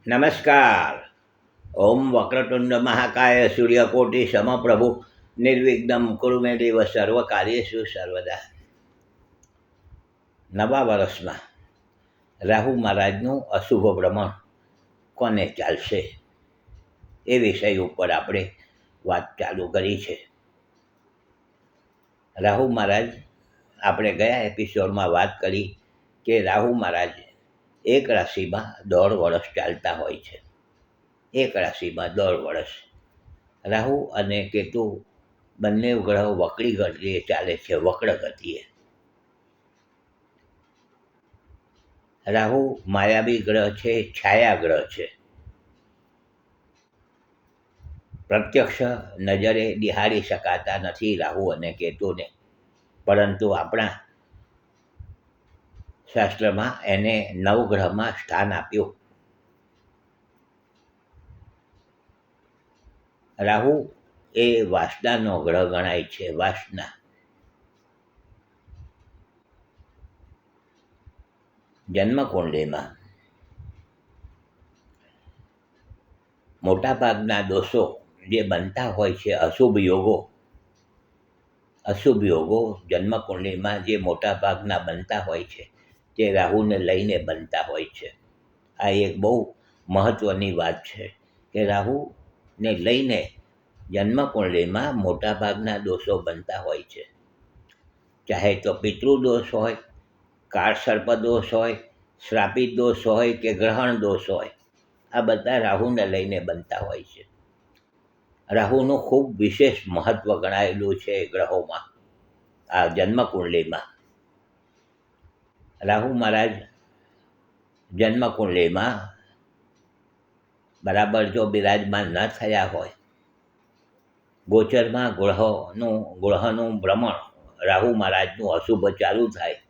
નમસ્કાર. ઓમ વક્રતુંડ મહાકાય સૂર્યકોટિ સમપ્રભુ નિર્વિઘ્નમ કુરુ મે દેવ સર્વ કાર્યેષુ સર્વદા. નવા વર્ષમાં રાહુ મહારાજનું અશુભ ભ્રમણ કોને ચાલશે એ વિષય ઉપર આપણે વાત ચાલુ કરી છે. રાહુ મહારાજ, આપણે ગયા એપિસોડમાં વાત કરી કે રાહુ મહારાજ એક રાશિમાં 1.5 વર્ષ ચાલતા હોય છે. એક રાશિમાં 1.5 વર્ષ રાહુ અને કેતુ બંને ગ્રહો વક્રી ગતિએ ચાલે છે, વક્ર ગતિએ. રાહુ માયાવી ગ્રહ છે, છાયા ગ્રહ છે. પ્રત્યક્ષ નજરે નિહાળી શકાતા નથી રાહુ અને કેતુને, પરંતુ આપણા શાસ્ત્રમાં એને નવગ્રહમાં સ્થાન આપ્યું. રાહુ એ વાસનાનો ગ્રહ ગણાય છે. વાસના, જન્મકુંડલીમાં મોટાભાગના દોષો જે બનતા હોય છે, અશુભ યોગો જન્મકુંડલીમાં જે મોટાભાગના બનતા હોય છે તે રાહુને લઈને બનતા હોય છે. આ એક બહુ મહત્ત્વની વાત છે કે રાહુને લઈને જન્મકુંડલીમાં મોટાભાગના દોષો બનતા હોય છે. ચાહે તો પિતૃદોષ હોય, કાળસર્પ દોષ હોય, શ્રાપિત દોષ હોય કે ગ્રહણ દોષ હોય, આ બધા રાહુને લઈને બનતા હોય છે. રાહુનું ખૂબ વિશેષ મહત્ત્વ ગણાયેલું છે ગ્રહોમાં. આ જન્મકુંડલીમાં રાહુ મહારાજ જન્મકુંડલીમાં બરાબર જો બિરાજમાન ન થયા હોય, ગોચરમાં ગ્રહનું ભ્રમણ રાહુ મહારાજનું અશુભ ચાલુ થાય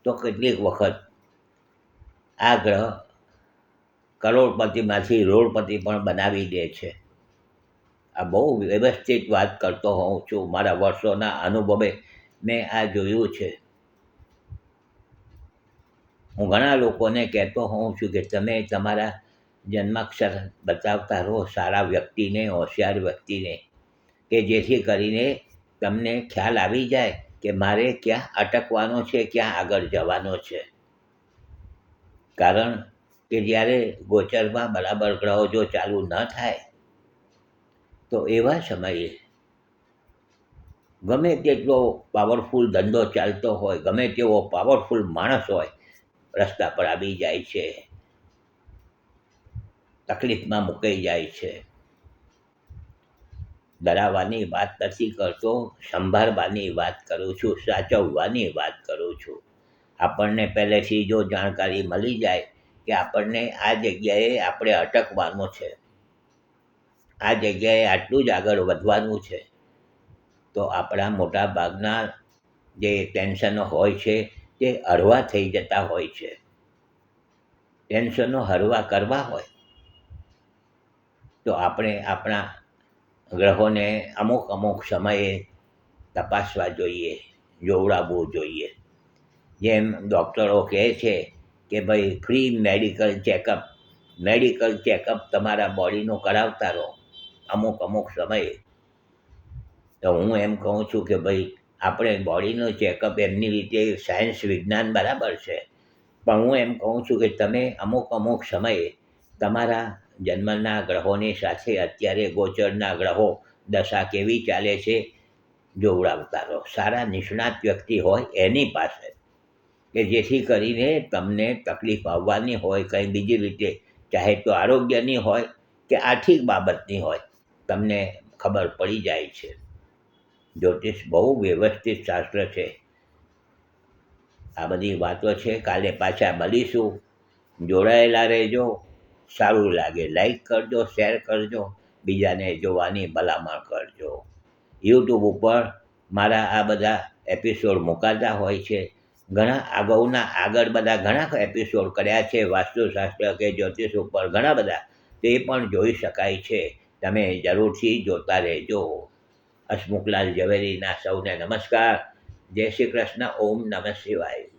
તો કેટલીક વખત આ ગ્રહ કરોડપતિમાંથી રોડપતિ પણ બનાવી દે છે. આ બહુ વ્યવસ્થિત વાત કરતો હોઉં છું, મારા વર્ષોના અનુભવે મેં આ જોયું છે. હું ઘણા લોકોને કહેતો હોઉં છું કે તમે તમારા જન્માક્ષર બતાવતા રહો સારા વ્યક્તિને, હોશિયાર વ્યક્તિને, કે જેથી કરીને તમને ખ્યાલ આવી જાય કે મારે ક્યાં અટકવાનો છે, ક્યાં આગળ જવાનો છે. કારણ કે જ્યારે ગોચરમાં બરાબર ગ્રહો જો ચાલુ ન થાય તો એવા સમયે ગમે તેટલો પાવરફુલ ધંધો ચાલતો હોય, ગમે તેવો પાવરફુલ માણસ હોય, રસ્તા પર આવી જાય છે, તકલીફમાં મુકાઈ જાય છે. ડરાવવાની વાત નથી કરતો, સંભાળવાની વાત કરું છું, સાચવવાની વાત કરું છું. આપણને પહેલેથી જો જાણકારી મળી જાય કે આપણને આ જગ્યાએ આપણે અટકવાનું છે, આ જગ્યાએ આટલું જ આગળ વધવાનું છે, તો આપણા મોટા ભાગના જે ટેન્શનો હોય છે તે હળવા થઈ જતા હોય છે. ટેન્શનો હળવા કરવા હોય તો આપણે આપણા ગ્રહોને અમુક સમયે તપાસવા જોઈએ, જોવડાવવું જોઈએ. જેમ ડૉક્ટરો કહે છે કે ભાઈ ફ્રી મેડિકલ ચેકઅપ તમારા બોડીનું કરાવતા રહો અમુક સમયે. તો હું એમ કહું છું કે ભાઈ આપણે બોડીનું ચેકઅપ એમની રીતે સાયન્સ વિજ્ઞાન બરાબર છે, પણ હું એમ કહું છું કે તમે અમુક સમયે તમારા જન્મના ગ્રહોની સાથે અત્યારે ગોચરના ગ્રહો દશા કેવી ચાલે છે જોવડાવતા રહો. સારા નિષ્ણાત વ્યક્તિ હોય એની પાસે, કે જેથી કરીને તમને તકલીફ આવવાની હોય કંઈ બીજી રીતે, ચાહે તો આરોગ્યની હોય કે આર્થિક બાબતની હોય, તમને ખબર પડી જાય છે. જ્યોતિષ બહુ વ્યવસ્થિત શાસ્ત્ર છે. આ બધી વાતો છે. કાલે પાછા મળીશું. જોડાયેલા રહેજો. સારું લાગે લાઈક કરજો, શેર કરજો, બીજાને જોવાની ભલામણ કરજો. યુટ્યુબ ઉપર મારા આ બધા એપિસોડ મુકાતા હોય છે. આગળ બધા ઘણા એપિસોડ કર્યા છે વાસ્તુશાસ્ત્ર કે જ્યોતિષ ઉપર, ઘણા બધા, તે પણ જોઈ શકાય છે. તમે જરૂરથી જોતા રહેજો. હસમુખલાલ ઝવેરીના સૌને નમસ્કાર. જય શ્રી કૃષ્ણ. ઓમ નમઃ શિવાય.